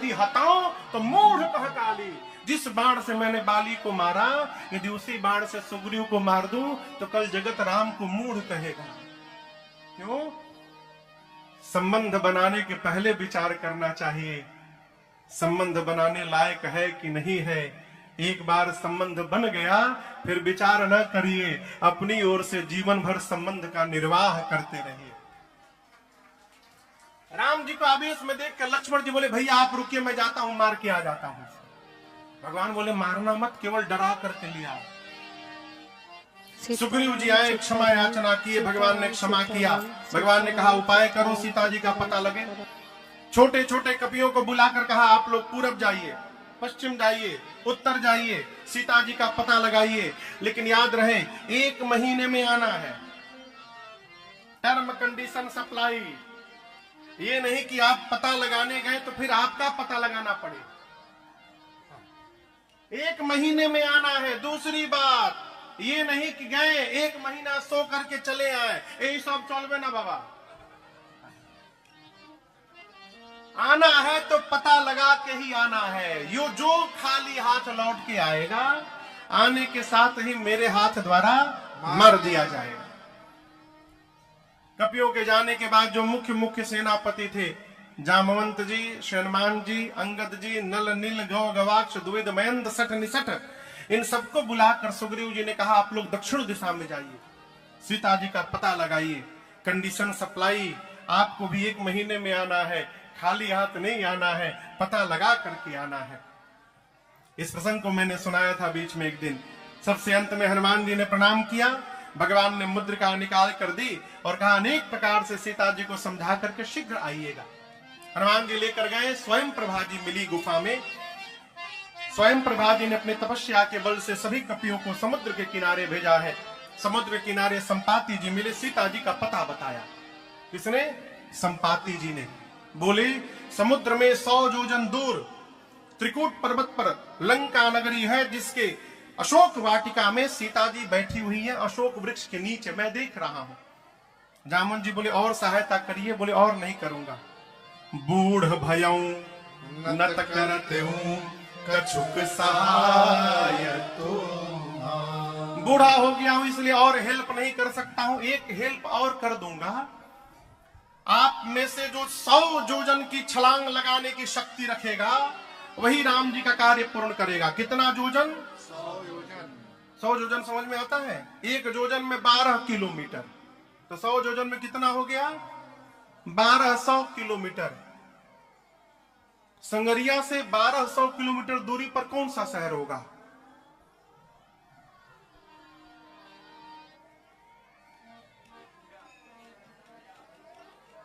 यदि हटाओ तो मूढ़ कह काली। जिस बाण से मैंने बाली को मारा, यदि उसी बाण से सुग्रीव को मार दूं तो कल जगत राम को मूढ़ कहेगा। क्यों? संबंध बनाने के पहले विचार करना चाहिए, संबंध बनाने लायक है कि नहीं है। एक बार संबंध बन गया फिर विचार न करिए, अपनी ओर से जीवन भर संबंध का निर्वाह करते रहिए। राम जी को आवेश में देखकर लक्ष्मण जी बोले, भैया आप रुकिए, मैं जाता हूं, मार के आ जाता हूं। भगवान बोले, मारना मत, केवल डरा करके लिया। सुग्रीव जी आए, क्षमा याचना किए, भगवान ने क्षमा किया। भगवान ने कहा, उपाय करो, सीता जी का पता लगे। छोटे छोटे कपियों को बुलाकर कहा, आप लोग पूरब जाइए, पश्चिम जाइए, उत्तर जाइए, सीता जी का पता लगाइए, लेकिन याद रहे 1 महीने में आना है। Term condition supply. ये नहीं कि आप पता लगाने गए तो फिर आपका पता लगाना पड़े। 1 महीने में आना है। दूसरी बात, ये नहीं कि गए 1 महीना सो करके चले आए, यही सब चलवे ना बाबा। आना है तो पता लगा के ही आना है। यो जो खाली हाथ लौट के आएगा, आने के साथ ही मेरे हाथ द्वारा मर दिया जाएगा। कपियों के जाने के बाद जो मुख्य सेनापति थे, जामवंत जी, शैनमान जी, अंगद जी, नल नील गौ गवाक्ष द्विविद मयंद सठ निसठ, इन सबको बुलाकर सुग्रीव जी ने कहा, आप लोग दक्षिण दिशा में जाइए, सीता जी का पता लगाइए, कंडीशन सप्लाई, आपको भी 1 महीने में आना है, खाली हाथ नहीं आना है, पता लगा करके आना है। इस प्रसंग को मैंने सुनाया था बीच में एक दिन। सबसे अंत में हनुमान जी ने प्रणाम किया, भगवान ने मुद्रिका निकाल कर दी और कहा, अनेक प्रकार से सीता जी को समझा करके शीघ्र आइएगा। हनुमान जी लेकर गए, स्वयं प्रभा जी मिली गुफा में। स्वयं प्रभा जी ने अपने तपस्या के बल से सभी कपियों को समुद्र के किनारे भेजा है। समुद्र किनारे संपाति जी मिले, सीता जी का पता बताया। किसने? संपाति जी ने। बोले, समुद्र में 100 योजन दूर त्रिकूट पर्वत पर लंका नगरी है, जिसके अशोक वाटिका में सीता जी बैठी हुई है, अशोक वृक्ष के नीचे मैं देख रहा हूं। जामुन जी बोले, और सहायता करिए। बोले, और नहीं करूंगा। बूढ़ भयऊ नत करते हूं कछुक सहाय तो, बूढ़ा हो गया हूं इसलिए और हेल्प नहीं कर सकता हूं। एक हेल्प और कर दूंगा, आप में से जो 100 योजन की छलांग लगाने की शक्ति रखेगा, वही राम जी का कार्य पूर्ण करेगा। कितना योजन? 100 योजन। 100 योजन समझ में आता है? 1 योजन में 12 किलोमीटर, तो 100 योजन में कितना हो गया? 1200 किलोमीटर। संगरिया से 1200 किलोमीटर दूरी पर कौन सा शहर होगा?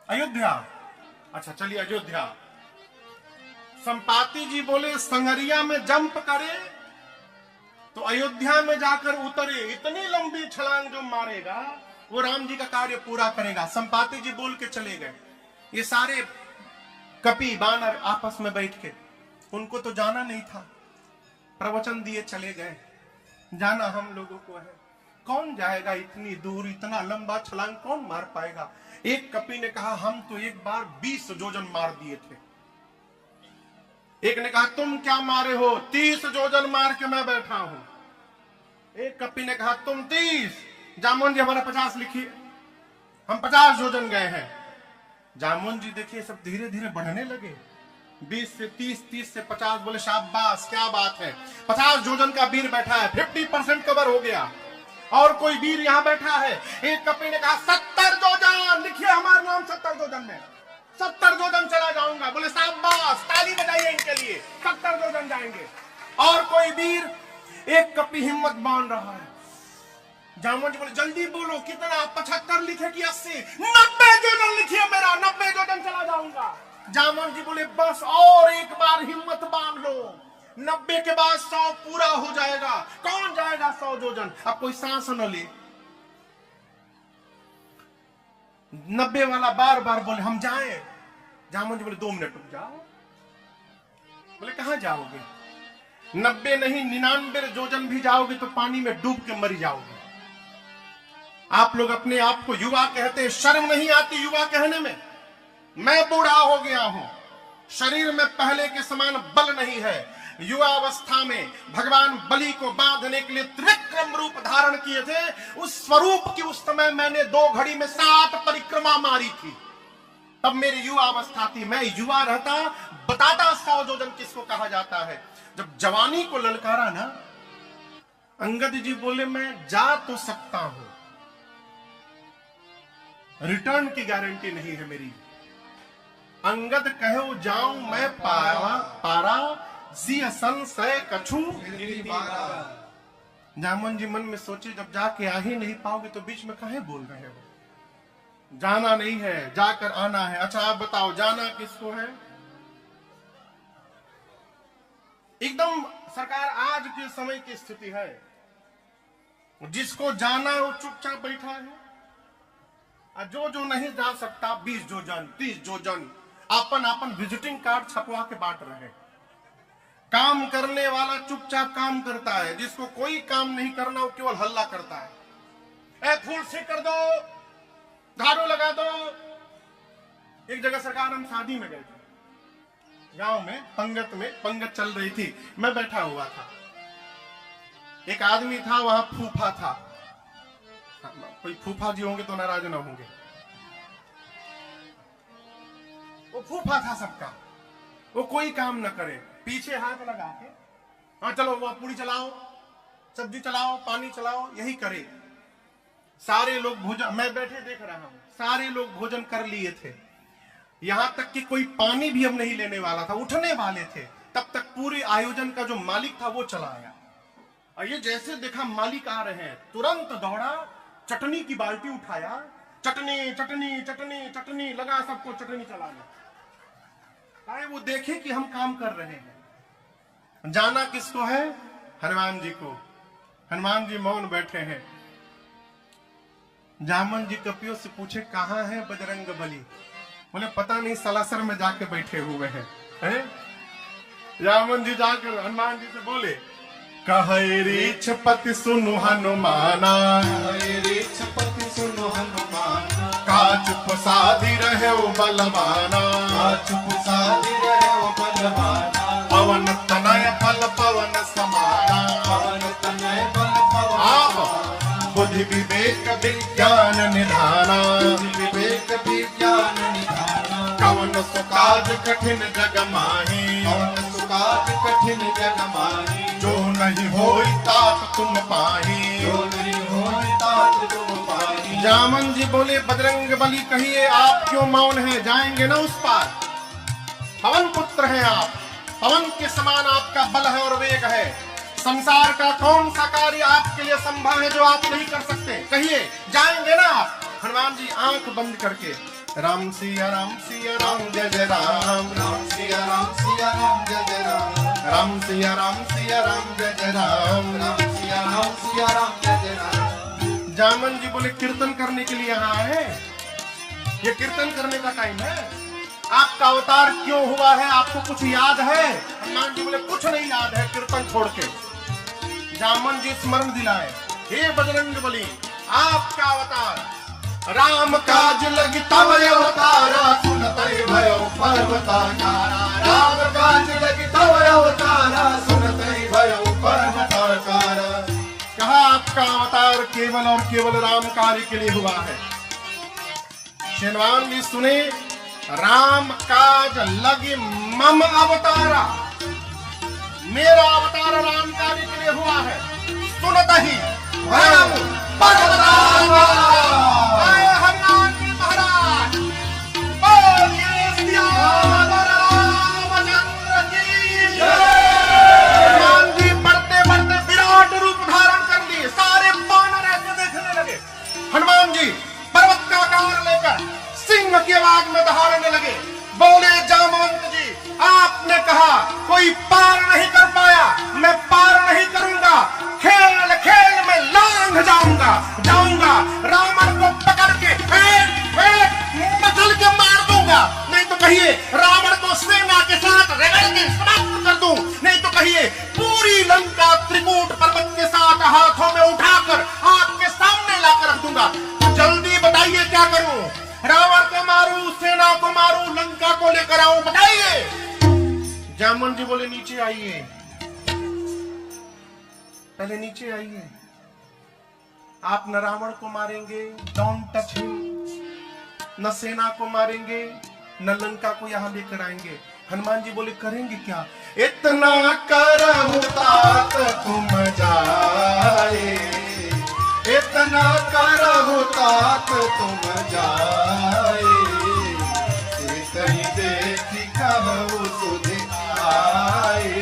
अयोध्या। अच्छा चलिए, अयोध्या। संपाति जी बोले, संगरिया में जंप करे तो अयोध्या में जाकर उतरे। इतनी लंबी छलांग जो मारेगा वो राम जी का कार्य पूरा करेगा। संपाति जी बोल के चले गए। ये सारे कपि बानर आपस में बैठ के, उनको तो जाना नहीं था, प्रवचन दिए चले गए। जाना हम लोगों को है, कौन जाएगा इतनी दूर, इतना लंबा छलांग कौन मार पाएगा। एक कपि ने कहा, हम तो एक बार 20 योजन मार दिए थे। एक ने कहा, तुम क्या मारे हो? 30 योजन मार के मैं बैठा हूं। एक कपि ने कहा, तुम 30, जामुन जी हमारा 50 लिखिए, हम 50 योजन गए हैं। जामुन जी देखिए सब धीरे धीरे बढ़ने लगे, 20 से 30, 30 से 50। बोले, शाबाश, क्या बात है, 50 योजन का वीर बैठा है, 50% कवर हो गया। और कोई वीर यहां बैठा है। एक कपि ने कहा, 70 योजन लिखिए हमारा नाम, 70 योजन में 70 योजन चला जाऊंगा। बोले, शाबाश, ताली बजाइए इनके लिए, 70 योजन जाएंगे। और कोई वीर, एक कपि हिम्मत बांध रहा है। जामुन जी बोले, जल्दी बोलो, कितना? 75 लिखे कि 80? 90 योजन लिखिए मेरा, 90 योजन चला जाऊंगा। जामुन जी बोले, बस और एक बार हिम्मत बांध लो, 90 के बाद 100 पूरा हो जाएगा। कौन जाएगा 100 योजन? अब कोई सांस न ले। 90 वाला बार बार बोले, हम जाएं। जामुन जी बोले, 2 मिनट रुक जाओ। बोले, कहां जाओगे? 90 नहीं, 99 योजन भी जाओगे तो पानी में डूब के मर जाओगे। आप लोग अपने आप को युवा कहते हैं, शर्म नहीं आती युवा कहने में? मैं बूढ़ा हो गया हूं, शरीर में पहले के समान बल नहीं है। युवावस्था में भगवान बलि को बांधने के लिए त्रिविक्रम रूप धारण किए थे। उस स्वरूप की उस समय मैंने 2 घड़ी में 7 परिक्रमा मारी थी। तब मेरी युवावस्था थी, मैं युवा रहता, बताता 100 योजन किसको कहा जाता है। जब जवानी को ललकारा ना, अंगद जी बोले मैं जा तो सकता हूं, रिटर्न की गारंटी नहीं है मेरी। अंगद कहो जाऊं मैं पारा जी संशय कछु। जामन जी मन में सोचे जब जाके आ ही नहीं पाओगे तो बीच में काहे बोल रहे हो, जाना नहीं है, जाकर आना है। अच्छा आप बताओ जाना किसको है? एकदम सरकार आज के समय की स्थिति है, जिसको जाना है वो चुपचाप बैठा है, और जो नहीं जा सकता 20 योजन 30 योजन अपन विजिटिंग कार्ड छपवा के बांट रहे। काम करने वाला चुपचाप काम करता है, जिसको कोई काम नहीं करना वो केवल हल्ला करता है। फूल से कर दो, झाड़ू लगा दो। एक जगह सरकार हम शादी में गए थे, गांव में पंगत चल रही थी, मैं बैठा हुआ था। एक आदमी था वहां, फूफा था। कोई फूफा जी होंगे तो नाराज ना होंगे, वो फूफा था सबका। वो कोई काम न करे, पीछे हाथ लगा के हाँ चलो वो पूरी चलाओ, सब्जी चलाओ, पानी चलाओ, यही करे। सारे लोग भोजन, मैं बैठे देख रहा हूं, सारे लोग भोजन कर लिए थे। यहां तक कि कोई पानी भी अब नहीं लेने वाला था, उठने वाले थे। तब तक पूरे आयोजन का जो मालिक था वो चला आया। और ये जैसे देखा मालिक आ रहे हैं, तुरंत दौड़ा, चटनी की बाल्टी उठाया, चटनी चटनी चटनी चटनी लगा, सबको चटनी चलाने। वो देखे कि हम काम कर रहे हैं। जाना किसको है? हनुमान जी को। हनुमान जी मौन बैठे हैं। जामन जी कपियों से पूछे कहां है बजरंग बली? बोले पता नहीं, सलासर में जाके बैठे हुए हैं। जामन जी जाकर हनुमान जी से बोले कहे रीछ पति सुनु हनुमाना, पति सुनु हनुमाना, काच प्रसादी रहे वो बलवाना, काच प्रसादी रहे वो बलवाना, पवन तनय फल पवन समाना, पवन तनय फल पवन आप बुद्धि विवेक विज्ञान निधाना, बुद्धि विवेक विज्ञान निधाना, कवन सुकाज कठिन जग माही, कवन सुकाज कठिन जग माही, जो नहीं होई तात तुम पाही, जो नहीं होई तात तुम पाही। जामन जी बोले बजरंग बली कहिए आप क्यों मौन है, जाएंगे ना उस पार। पवन पुत्र हैं आप, पवन के समान आपका बल है और वेग है। संसार का कौन सा कार्य आपके लिए संभव है जो आप नहीं कर सकते, कहिए जाएंगे ना आप। हनुमान जी आंख बंद करके राम सिया राम सिया राम जय जय राम, राम सिया राम सिया राम जय जय राम, राम सिया राम सिया राम जय जय राम, राम सिया राम सिया राम जय जय राम। जामन जी बोले कीर्तन करने के लिए यहाँ आए, ये कीर्तन करने का टाइम है। आपका अवतार क्यों हुआ है, आपको कुछ याद है? हनुमान जी बोले कुछ नहीं याद है, कीर्तन छोड़ के। जामन जी स्मरण दिलाए, हे बजरंग बली आपका अवतार राम काज लगी तब अवतारा, सुनते भयो पर्वताकारा, राम काज लगी तब अवतारा, सुनते भयो पर्वताकारा। कहा आपका अवतार केवल और केवल राम कार्य के लिए हुआ है। हनुमान जी सुने, राम काज लगी मम अवतारा, मेरा अवतार राम कार्य के लिए हुआ है। सुनता ही हनुमान जी महाराज बोलिए रामचंद्र की जय। हनुमान जी बढ़ते बढ़ते विराट रूप धारण कर लिए, सारे वानर ऐसे देखने लगे। हनुमान जी पर्वत का आकार लेकर सिंह की आवाज में दहाड़ने लगे। बोले जामवंत जी आपने कहा कोई पार नहीं कर पाया, मैं पार नहीं करूंगा, खेल खेल में लांघ जाऊंगा, रावण को पकड़ के मचल के मार दूंगा, नहीं तो कहिए रावण को सेना के साथ रगड़ के समाप्त कर दूं, नहीं तो कहिए पूरी लंका त्रिकूट पर्वत के साथ हाथों में उठाकर आपके सामने लाकर रख दूंगा। जल्दी बताइए क्या करूं, रावण को मारूं, सेना को मारूं, लंका को लेकर आऊं, बताइए। जामवंत जी बोले नीचे आइए, पहले नीचे आइए। आप न रावण को मारेंगे, डोंट टच हिम, न सेना को मारेंगे, न लंका को यहां लेकर आएंगे। हनुमान जी बोले करेंगे क्या? इतना करहु तात तुम जाए, इतना करहु तात तुम जाए, कहीं देखी कहु सुध आए,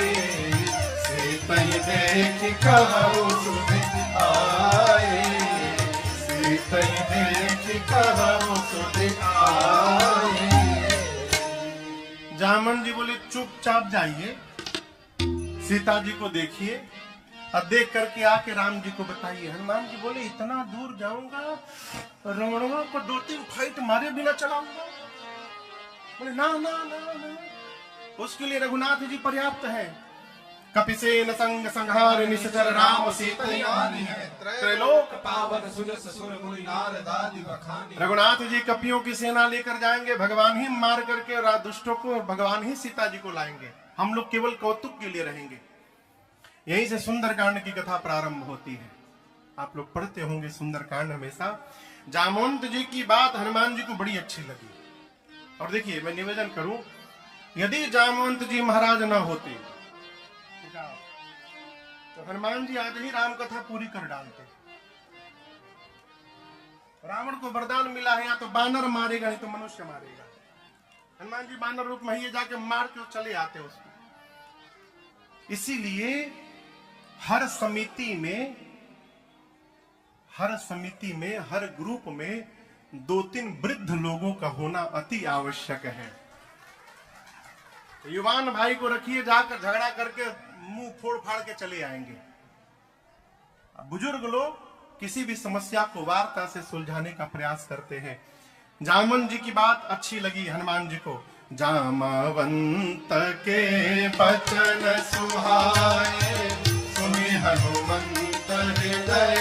कहीं देखी कहु सुध आए, कहीं देखी कहु सुध आए। जामन जी बोले चुपचाप जाइए, सीता जी को देखिए और देख करके आके राम जी को बताइए। हनुमान जी बोले इतना दूर जाऊंगा, रावणों को 2-3 फाइट मारे बिना चलाऊंगा? बोले ना ना ना ना, उसके लिए रघुनाथ जी पर्याप्त है। कपिसेन संग संहार निश्चर राम सीता त्रैलोक पावन सुजस सुर मुनि नारद आदि बखानी। रघुनाथ जी कपियों की सेना लेकर जाएंगे, भगवान ही मार करके दुष्टों को, भगवान ही सीता जी को लाएंगे। हम लोग केवल कौतुक के लिए रहेंगे। यहीं से सुंदरकांड की कथा प्रारंभ होती है। आप लोग पढ़ते होंगे सुंदरकांड हमेशा। जामवंत जी की बात हनुमान जी को बड़ी अच्छी लगी। और देखिए, मैं निवेदन करूं, यदि जामवंत जी महाराज न होते तो हनुमान जी आज ही राम कथा पूरी कर डालते। रावण को वरदान मिला है, या तो बानर मारेगा नहीं तो मनुष्य मारेगा। हनुमान जी बानर रूप में ही जाके मार के चले आते उसको। इसीलिए हर समिति में, हर ग्रुप में 2-3 वृद्ध लोगों का होना अति आवश्यक है। युवान भाई को रखिए, जाकर झगड़ा करके मुंह फोड़ फाड़ के चले आएंगे। बुजुर्ग लोग किसी भी समस्या को वार्ता से सुलझाने का प्रयास करते हैं। जामवंत जी की बात अच्छी लगी हनुमान जी को। जामवंत के बचन सुहाए, सुनि हनुमंत हृदय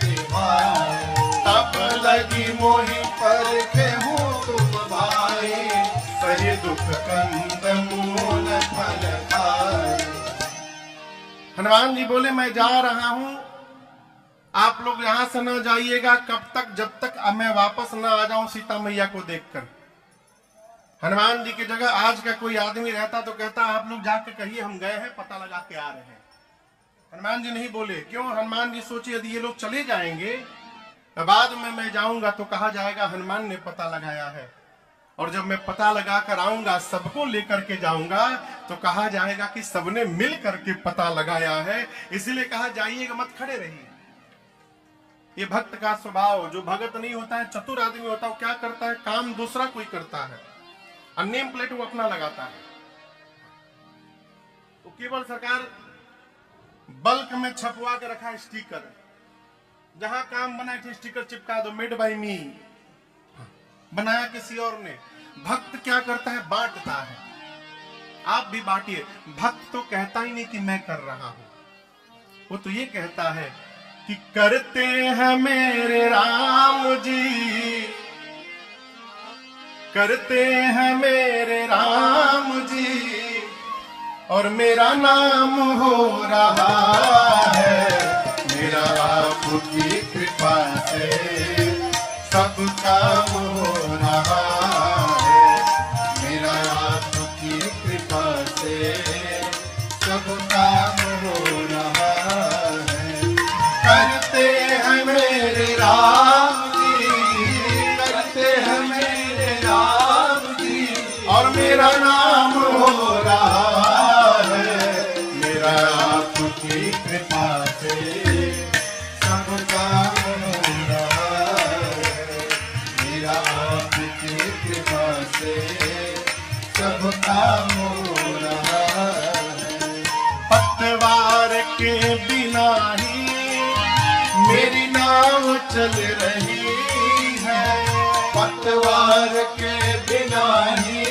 तिहाए, तब लगी मोहि पर केहू तुम भाई, सही दुख कंद मूल फल खाए। हनुमान जी बोले मैं जा रहा हूं, आप लोग यहां से न जाइएगा। कब तक? जब तक मैं वापस न आ जाऊं सीता मैया को देखकर। हनुमान जी की जगह आज का कोई आदमी रहता तो कहता आप लोग जाके कहिए हम गए हैं, पता लगा के आ रहे हैं। हनुमान जी नहीं बोले। क्यों? हनुमान जी सोचे यदि ये लोग चले जाएंगे, बाद में मैं जाऊंगा तो कहा जाएगा हनुमान ने पता लगाया है, और जब मैं पता लगा कर आऊंगा, सबको लेकर के जाऊंगा, तो कहा जाएगा कि सबने मिल करके पता लगाया है। इसलिए कहा जाइएगा मत, खड़े रहिए। ये भक्त का स्वभाव, जो भगत नहीं होता है, चतुर आदमी होता है, वो क्या करता है, काम दूसरा कोई करता है और नेम प्लेट वो अपना लगाता है। तो केवल सरकार बल्क में छपवा के रखा है स्टिकर, जहां काम बना थे स्टिकर चिपका दो, मेड बाय मी, बनाया किसी और ने। भक्त क्या करता है, बांटता है। आप भी बांटिए। भक्त तो कहता ही नहीं कि मैं कर रहा हूं, वो तो ये कहता है कि करते हैं मेरे राम जी, करते हैं मेरे राम जी, और मेरा नाम हो रहा है, मेरा आपकी कृपा से सब काम हो रहा है, मेरा आपकी कृपा से सब काम हो रहा है। करते हैं मेरे राम जी, करते हैं मेरे राम जी, और मेरा नाम हो रहा है, मेरा आपकी कृपा से सब काम हो रहा है, मेरा आपकी कृपा से सब काम हो रहा है। पतवार के बिना ही मेरी नाव चल रही है, पतवार के बिना ही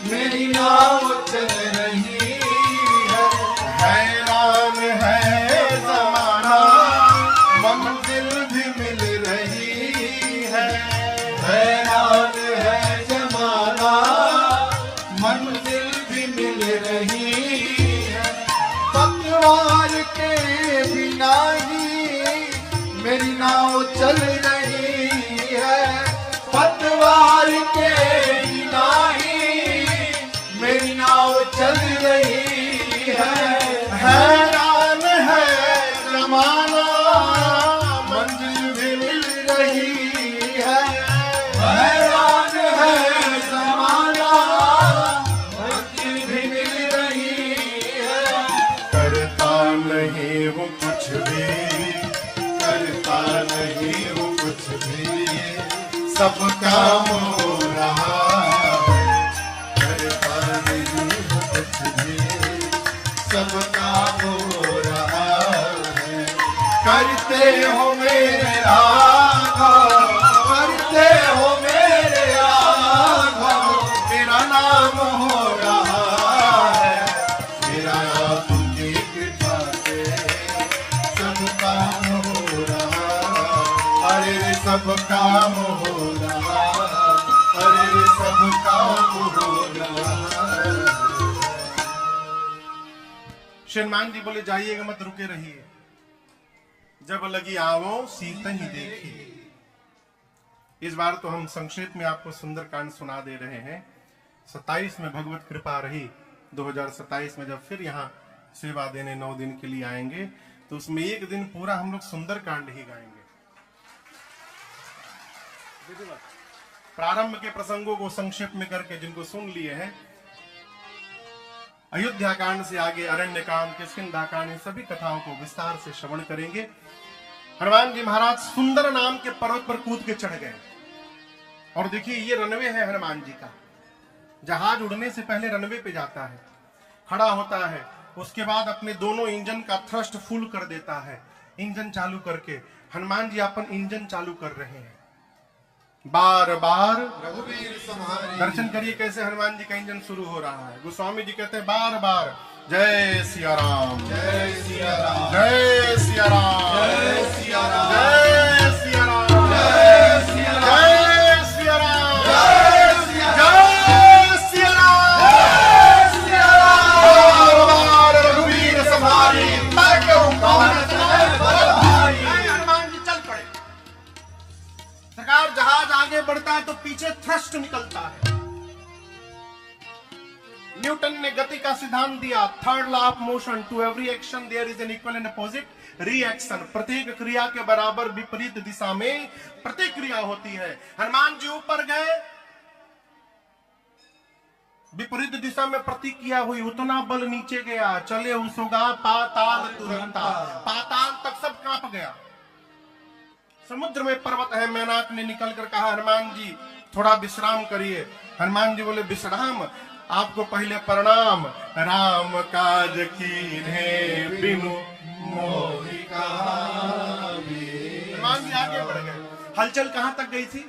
मेरी नाव चल रही है। हैरान है ज़माना, मंजिल भी मिल रही है, हैरान है ज़माना, मंजिल भी मिल रही है, पतवार के बिना ही मेरी नाव चल रही है, पतवार के बिना ही मेरी नाव चल रही है। हैरान है जमाना मंजिल भी मिल रही है, हैरान है जमाना मंजिल भी मिल रही है। करता नहीं हूँ कुछ भी, करता नहीं हूँ कुछ भी, सब काम हो रहा है। करता नहीं हूँ कुछ भी, सब काम हो रहा है। करते हो मेरे राघव, करते हो मेरे राघव, मेरा नाम हो रहा है। मेरा आपकी कृपा से सब काम हो रहा, अरे सब काम हो रहा, अरे सब काम हो रहा। श्रीमान जी बोले जाइएगा मत, रुके रहिए, जब लगी आवो सीता ही देखी। इस बार तो हम संक्षेप में आपको सुंदरकांड सुना दे रहे हैं। 27 में भगवत कृपा रही, 2027 में जब फिर यहाँ सेवा देने 9 दिन के लिए आएंगे तो उसमें एक दिन पूरा हम लोग सुंदरकांड ही गाएंगे। प्रारंभ के प्रसंगों को संक्षेप में करके जिनको सुन लिए हैं, अयोध्या कांड से आगे अरण्य कांड, किष्किंधा कांड, इन सभी कथाओं को विस्तार से श्रवण करेंगे। हनुमान जी महाराज सुंदर नाम के पर्वत पर कूद के चढ़ गए और देखिए ये रनवे है हनुमान जी का। जहाज उड़ने से पहले रनवे पे जाता है, खड़ा होता है, उसके बाद अपने दोनों इंजन का थ्रस्ट फुल कर देता है। इंजन चालू करके हनुमान जी अपन इंजन चालू कर रहे हैं। बार बार रघुवीर सम्हारे, दर्शन करिए कैसे हनुमान जी का इंजन शुरू हो रहा है। गोस्वामी जी कहते हैं बार बार जय सिया राम, जय सिया राम, जय सिया राम, जय सिया राम, जय सिया राम, जय सिया राम, जय सिया राम, जय सिया राम, जय सिया राम, जय सिया राम। बार बार रघुवीर सम्हारी, मैं कहूँ कौन चले बल भारी। हनुमान जी चल पड़े। सरकार जहाज आगे बढ़ता है तो पीछे थ्रस्ट निकलता है। न्यूटन ने गति का सिद्धांत दिया, third law of motion, to every action there is an equal and opposite reaction. प्रत्येक क्रिया के बराबर विपरीत दिशा में प्रतिक्रिया होती है। हनुमान जी ऊपर गए, विपरीत दिशा में प्रतिक्रिया हुई, उतना बल नीचे गया, चले उसोगा पाताल तुरंता, पाताल तक सब कांप गया। समुद्र में पर्वत है, मैनाक ने निकलकर कहा हनुमान जी थोड़ा विश्राम करिए। हनुमान जी बोले विश्राम, आपको पहले प्रणाम। राम काज कीन्हे बिनु मोहि काबी। हनुमान जी आगे बढ़ गए। हलचल कहां तक गई थी?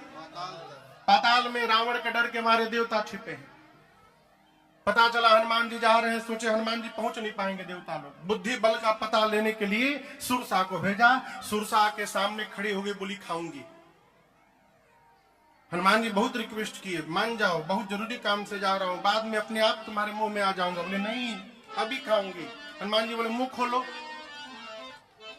पाताल में। रावण के डर के मारे देवता छिपे हैं। पता चला हनुमान जी जा रहे हैं, सोचे हनुमान जी पहुंच नहीं पाएंगे देवता लोग। बुद्धि बल का पता लेने के लिए सुरसा को भेजा। सुरसा के सामने खड़ी हो गई, बोली खाऊंगी। हनुमान जी बहुत रिक्वेस्ट किए, मान जाओ, बहुत जरूरी काम से जा रहा हूं, बाद में अपने आप तुम्हारे मुंह में आ जाऊंगा। बोले नहीं, अभी खाऊंगी। हनुमान जी बोले मुंह खोलो।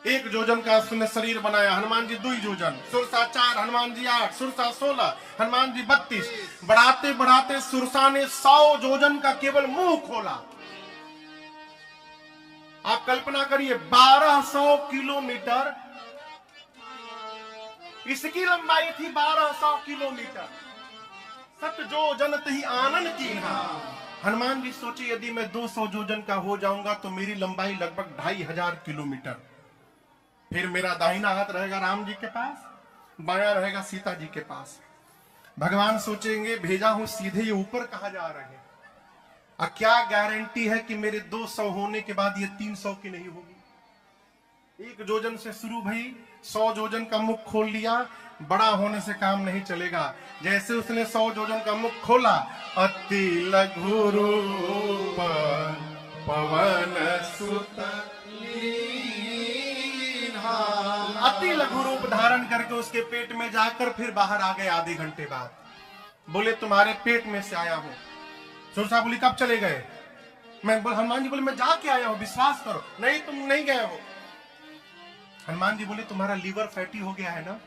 1 जोजन का उसने शरीर बनाया। हनुमान जी 2 जोजन, सुरसा 4, हनुमान जी 8, सुरसा 16, हनुमान जी 32। बढ़ाते बढ़ाते सुरसा ने 100 जोजन का केवल मुंह खोला। आप कल्पना करिए 1200 किलोमीटर इसकी लंबाई थी, 1200 किलोमीटर। सत जो जनत ही आनंद की। हनुमान जी सोचे यदि मैं 200 जोजन का हो जाऊंगा तो मेरी लंबाई लगभग 2500 किलोमीटर। फिर मेरा दाहिना हाथ रहेगा राम जी के पास, बायां रहेगा सीता जी के पास। भगवान सोचेंगे भेजा हूं सीधे, ये ऊपर कहां जा रहे हैं? क्या गारंटी है कि मेरे 200 होने के बाद ये 300 की नहीं होगी? 1 जोजन से शुरू भई, 100 जोजन का मुख खोल लिया। बड़ा होने से काम नहीं चलेगा। जैसे उसने 100 जोजन का मुख खोला, अति लघु रूप पवन सुत लीन्हा। अति लघु रूप धारण करके उसके पेट में जाकर फिर बाहर आ गए आधे घंटे बाद। बोले तुम्हारे पेट में से आया हूं। सुरसा बोली कब चले गए? मैं बोल हनुमान जी बोले मैं जाके आया हूं, विश्वास करो। नहीं तुम नहीं गए हो। हनुमान जी बोले तुम्हारा लीवर फैटी हो गया है ना,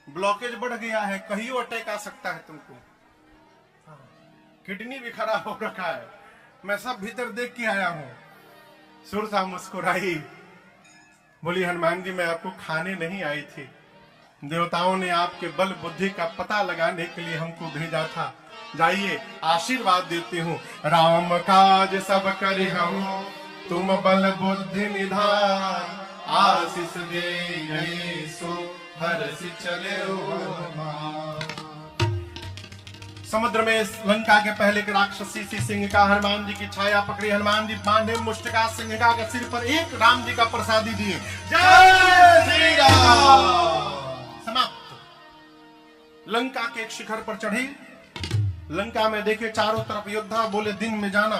ब्लॉकेज बढ़ गया है, कहीं अटैक आ सकता है तुमको, किडनी भी खराब हो रखा है, मैं सब भीतर देख के आया हूं। सुरसा मुस्कुराई, बोली हनुमान जी मैं आपको खाने नहीं आई थी, देवताओं ने आपके बल बुद्धि का पता लगाने के लिए हमको भेजा था। जाइए आशीर्वाद देती हूँ। राम काज सब करे हम, तुम बल बुद्धि निधान, आशीष दे सो हर्षि चले समुद्र में लंका के पहले के राक्षसी सी सिंह का हनुमान जी की छाया पकड़ी, हनुमान जी बांधे मुष्टिका सिंह का सिर पर एक राम जी का प्रसादी दिए। जय श्री राम। समाप्त। लंका के एक शिखर पर चढ़ी, लंका में देखे चारों तरफ योद्धा, बोले दिन में जाना,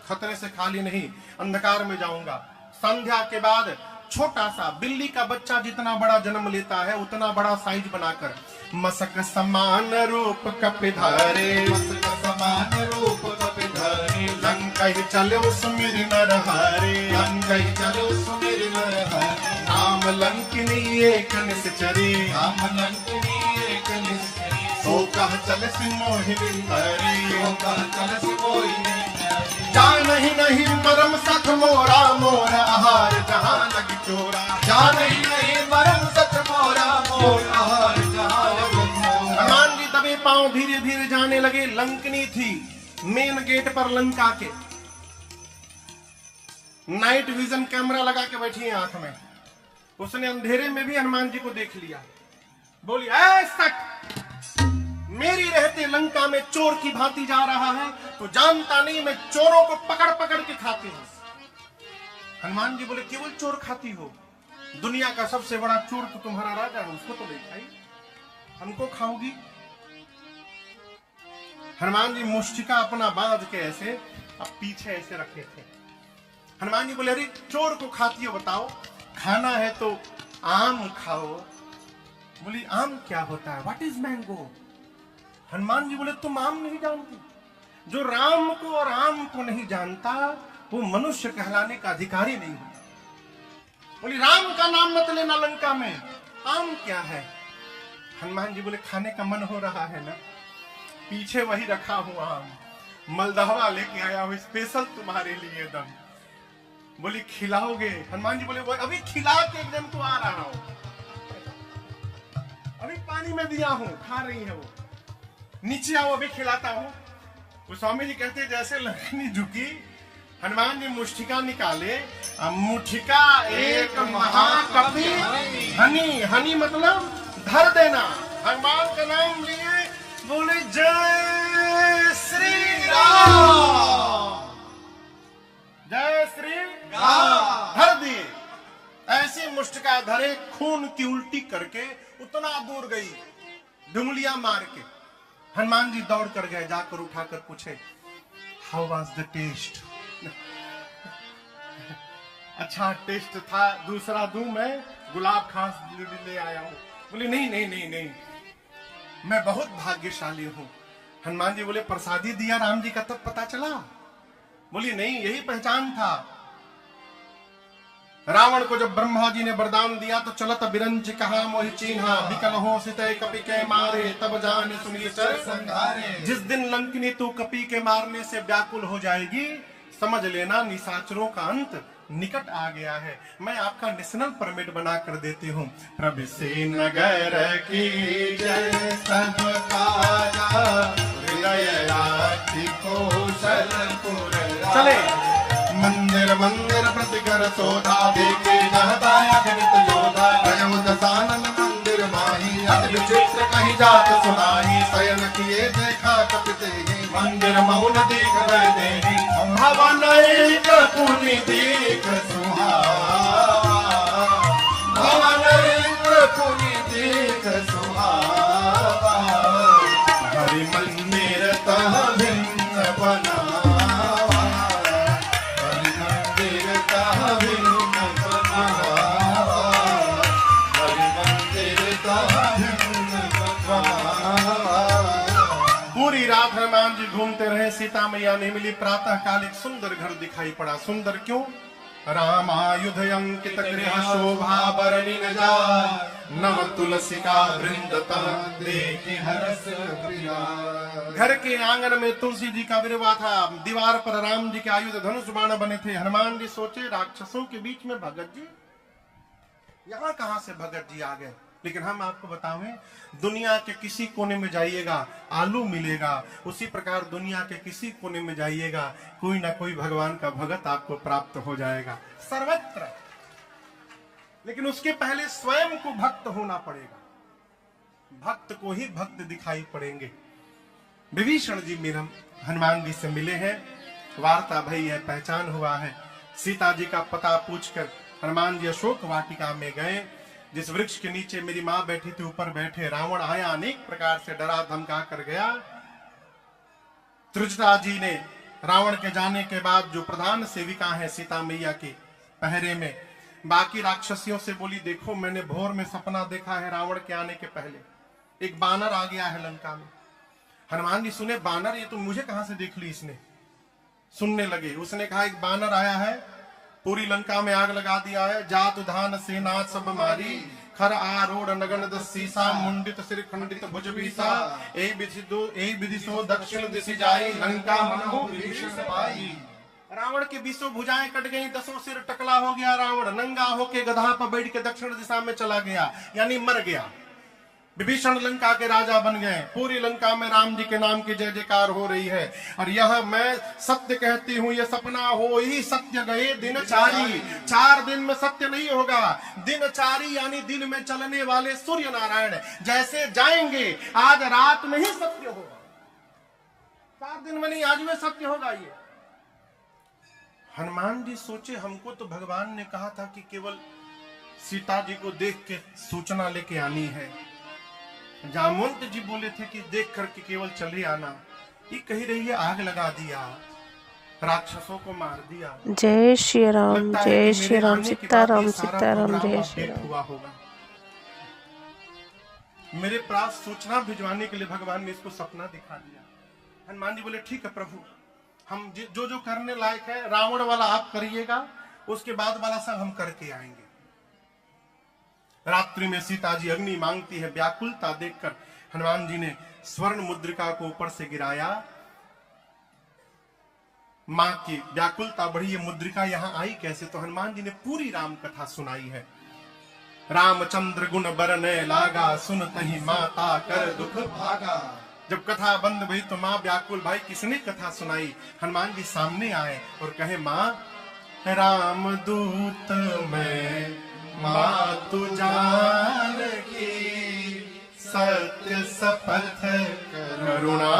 खतरे से खाली नहीं, अंधकार में जाऊंगा। संध्या के बाद छोटा सा बिल्ली का बच्चा जितना बड़ा जन्म लेता है उतना बड़ा साइज बनाकर मसक समान रूप कपिधारे, मस्तक समान रूप कपिधारे, लंका चले सुमिर नर हरे, लंका चलो सुमिर नर हरे, राम लंकिनी एक निश्चरी, राम लंकिनी एक निश्चरी, सो कह चल सिमोहिनी हरे, सो कह चल सिमोहिनी हरे, जान ही नहीं परम सख मोरा, मोर आहार जहां लगी चोरा, जान ही नहीं मरम सच मोरा, मोर आहार जहां लगी चोरा। हनुमान जी दबे पांव धीरे धीरे जाने लगे। लंकनी थी मेन गेट पर लंका के, नाइट विजन कैमरा लगा के बैठी है आंख में, उसने अंधेरे में भी हनुमान जी को देख लिया। बोली ऐसा मेरी रहते लंका में चोर की भांति जा रहा है, तो जानता नहीं मैं चोरों को पकड़ पकड़ के खाती हूं। हनुमान जी बोले केवल चोर खाती हो, दुनिया का सबसे बड़ा चोर तो तुम्हारा राजा है, उसको तो नहीं खाई, हमको खाओगी। हनुमान जी मुष्टिका अपना बांध के ऐसे अब पीछे ऐसे रखे थे। हनुमान जी बोले अरे चोर को खाती हो, बताओ खाना है तो आम खाओ। बोली आम क्या होता है, what is mango. Hanuman ji बोले तुम आम नहीं जानती, जो राम को और आम को नहीं जानता वो मनुष्य कहलाने का अधिकारी नहीं होता। बोली राम का नाम मत लेना लंका में, आम क्या है। हनुमान जी बोले खाने का मन हो रहा है ना, पीछे वही रखा हुआ आम, मलदहवा लेके आया हूं स्पेशल तुम्हारे लिए दम। बोली खिलाओगे। हनुमान जी बोले वो अभी खिला के एकदम तो आ रहा हूं, अभी पानी में दिया हूं, खा रही है वो, नीचे आओ अभी खिलाता हूं। वो स्वामी जी कहते जैसे लक्ष्मी झुकी, हनुमान जी मुष्टिका निकाले, मुठिका एक महाकपि हनी, हनी मतलब धर देना, हनुमान का नाम लिए, बोले जय श्री राम, जय श्री राम, धर दिए। ऐसी मुष्टिका धरे, खून की उल्टी करके उतना दूर गई डुंगलियां मार के। हनुमान जी दौड़ कर गए, जाकर उठाकर पूछे हाउ वाज द टेस्ट। अच्छा टेस्ट था, दूसरा दूं मैं, गुलाब खास ले आया हूं। बोले नहीं नहीं नहीं नहीं, मैं बहुत भाग्यशाली हूं। हनुमान जी बोले प्रसादी दिया राम जी का तब पता चला। बोली नहीं यही पहचान था। रावण को जब ब्रह्मा जी ने वरदान दिया तो चलत बिरंच कहा मोहि चीन्हा, विकल हो सितय कपि के मारे, तब जान सुनिए संघारे। जिस दिन लंकिनी तू कपि के मारने से व्याकुल हो जाएगी, समझ लेना निशाचरों का अंत निकट आ गया है। मैं आपका नेशनल परमिट बना कर देती हूँ। प्रभु से नगर की जय, सब काजा हृदय राखी कौशलपुर राजा। चले मंदिर मंदिर प्रतिकर सोधा, देखे जहदाया गणित योधा, गयम दसानन मंदिर माही, अति विचित्र कही जात सुनाही, शयन किए देखा कपिते ही, मंदिर मौन देख गए देही, भवन एक पुनि देख सुहावा, भवन एक पुनि देख सुहावा, हरि मंदिर तह भिन्न बनावा, हरि मंदिर तह भिन्न बनावा, हरि मंदिर तह भिन्न बनावा। पूरी रात हनुमान जी घूमते है सीता मैया नहीं मिली, प्रातः काल एक सुंदर घर दिखाई पड़ा। सुंदर क्यों? रामायुध अंकित गृह शोभा बरनी न जाय, नव तुलसी का वृंद तह देखि हरस प्रिया। घर के आंगन में तुलसी जी का विरवा था, दीवार पर राम जी के आयुध धनुष बाण बने थे। हनुमान जी सोचे राक्षसों के बीच में भगत जी, यहां कहां से भगत जी आ गए? लेकिन हम आपको बतावें, दुनिया के किसी कोने में जाइएगा आलू मिलेगा, उसी प्रकार दुनिया के किसी कोने में जाइएगा कोई ना कोई भगवान का भगत आपको प्राप्त हो जाएगा सर्वत्र। लेकिन उसके पहले स्वयं को भक्त होना पड़ेगा, भक्त को ही भक्त दिखाई पड़ेंगे। विभीषण जी मेरे हनुमान जी से मिले हैं, वार्ता भई है, पहचान हुआ है। सीता जी का पता पूछकर हनुमान जी अशोक वाटिका में गए, जिस वृक्ष के नीचे मेरी मां बैठी थी ऊपर बैठे रावण आया, अनेक प्रकार से डरा धमका कर गया। त्रिजटा जी ने रावण के जाने के बाद जो प्रधान सेविका है सीता मैया की पहरे में, बाकी राक्षसियों से बोली देखो मैंने भोर में सपना देखा है, रावण के आने के पहले एक बानर आ गया है लंका में। हनुमान जी सुने बानर, ये तो मुझे कहां से देख ली इसने। सुनने लगे, उसने कहा एक बानर आया है, पूरी लंका में आग लगा दिया है, जात धान सेना सब मारी, खर आरोढ़ नगन दसीसा, मुंडित सिर खंडित भुज बीसा, ए विधि सो दक्षिण दिशि जाई, लंका मनहु विभीषण पाई। रावण के 20 भुजाएं कट गई, 10 सिर टकला हो गया। रावण नंगा होके गधा पर बैठ के दक्षिण दिशा में चला गया, यानी मर गया। विभीषण लंका के राजा बन गए, पूरी लंका में राम जी के नाम की जय जयकार हो रही है। और यह मैं सत्य कहती हूँ, यह सपना हो ही सत्य गए दिनचारी। 4 दिन में सत्य नहीं होगा, दिनचारी यानी दिन में चलने वाले सूर्य नारायण जैसे जाएंगे, आज रात में ही सत्य होगा, 4 दिन में नहीं, आज में सत्य होगा। ये हनुमान जी सोचे हमको तो भगवान ने कहा था कि केवल सीता जी को देख के सूचना लेके आनी है। जामवंत जी बोले थे कि देख करके केवल चले आना, ये कही रही है आग लगा दिया, राक्षसों को मार दिया। जय श्री राम, जय श्री राम, सीताराम सीताराम, जय श्री राम। हुआ होगा मेरे पास सूचना भिजवाने के लिए भगवान ने इसको सपना दिखा दिया। हनुमान जी बोले ठीक है प्रभु, हम जो जो करने लायक है, रावण वाला आप करिएगा, उसके बाद वाला सब हम करके आएंगे। रात्रि में सीता जी अग्नि मांगती है, व्याकुलता देखकर हनुमान जी ने स्वर्ण मुद्रिका को ऊपर से गिराया। मां की व्याकुलता बढ़ी, ये मुद्रिका यहां आई कैसे? तो हनुमान जी ने पूरी राम कथा सुनाई है। रामचंद्र गुण बरने लागा, सुनतहि माता कर दुख भागा। जब कथा बंद भई तो मां व्याकुल, भाई किसने कथा सुनाई? हनुमान जी सामने आए और कहे मां राम दूत मैं मातु जानकी, सत्य शपथ करुणा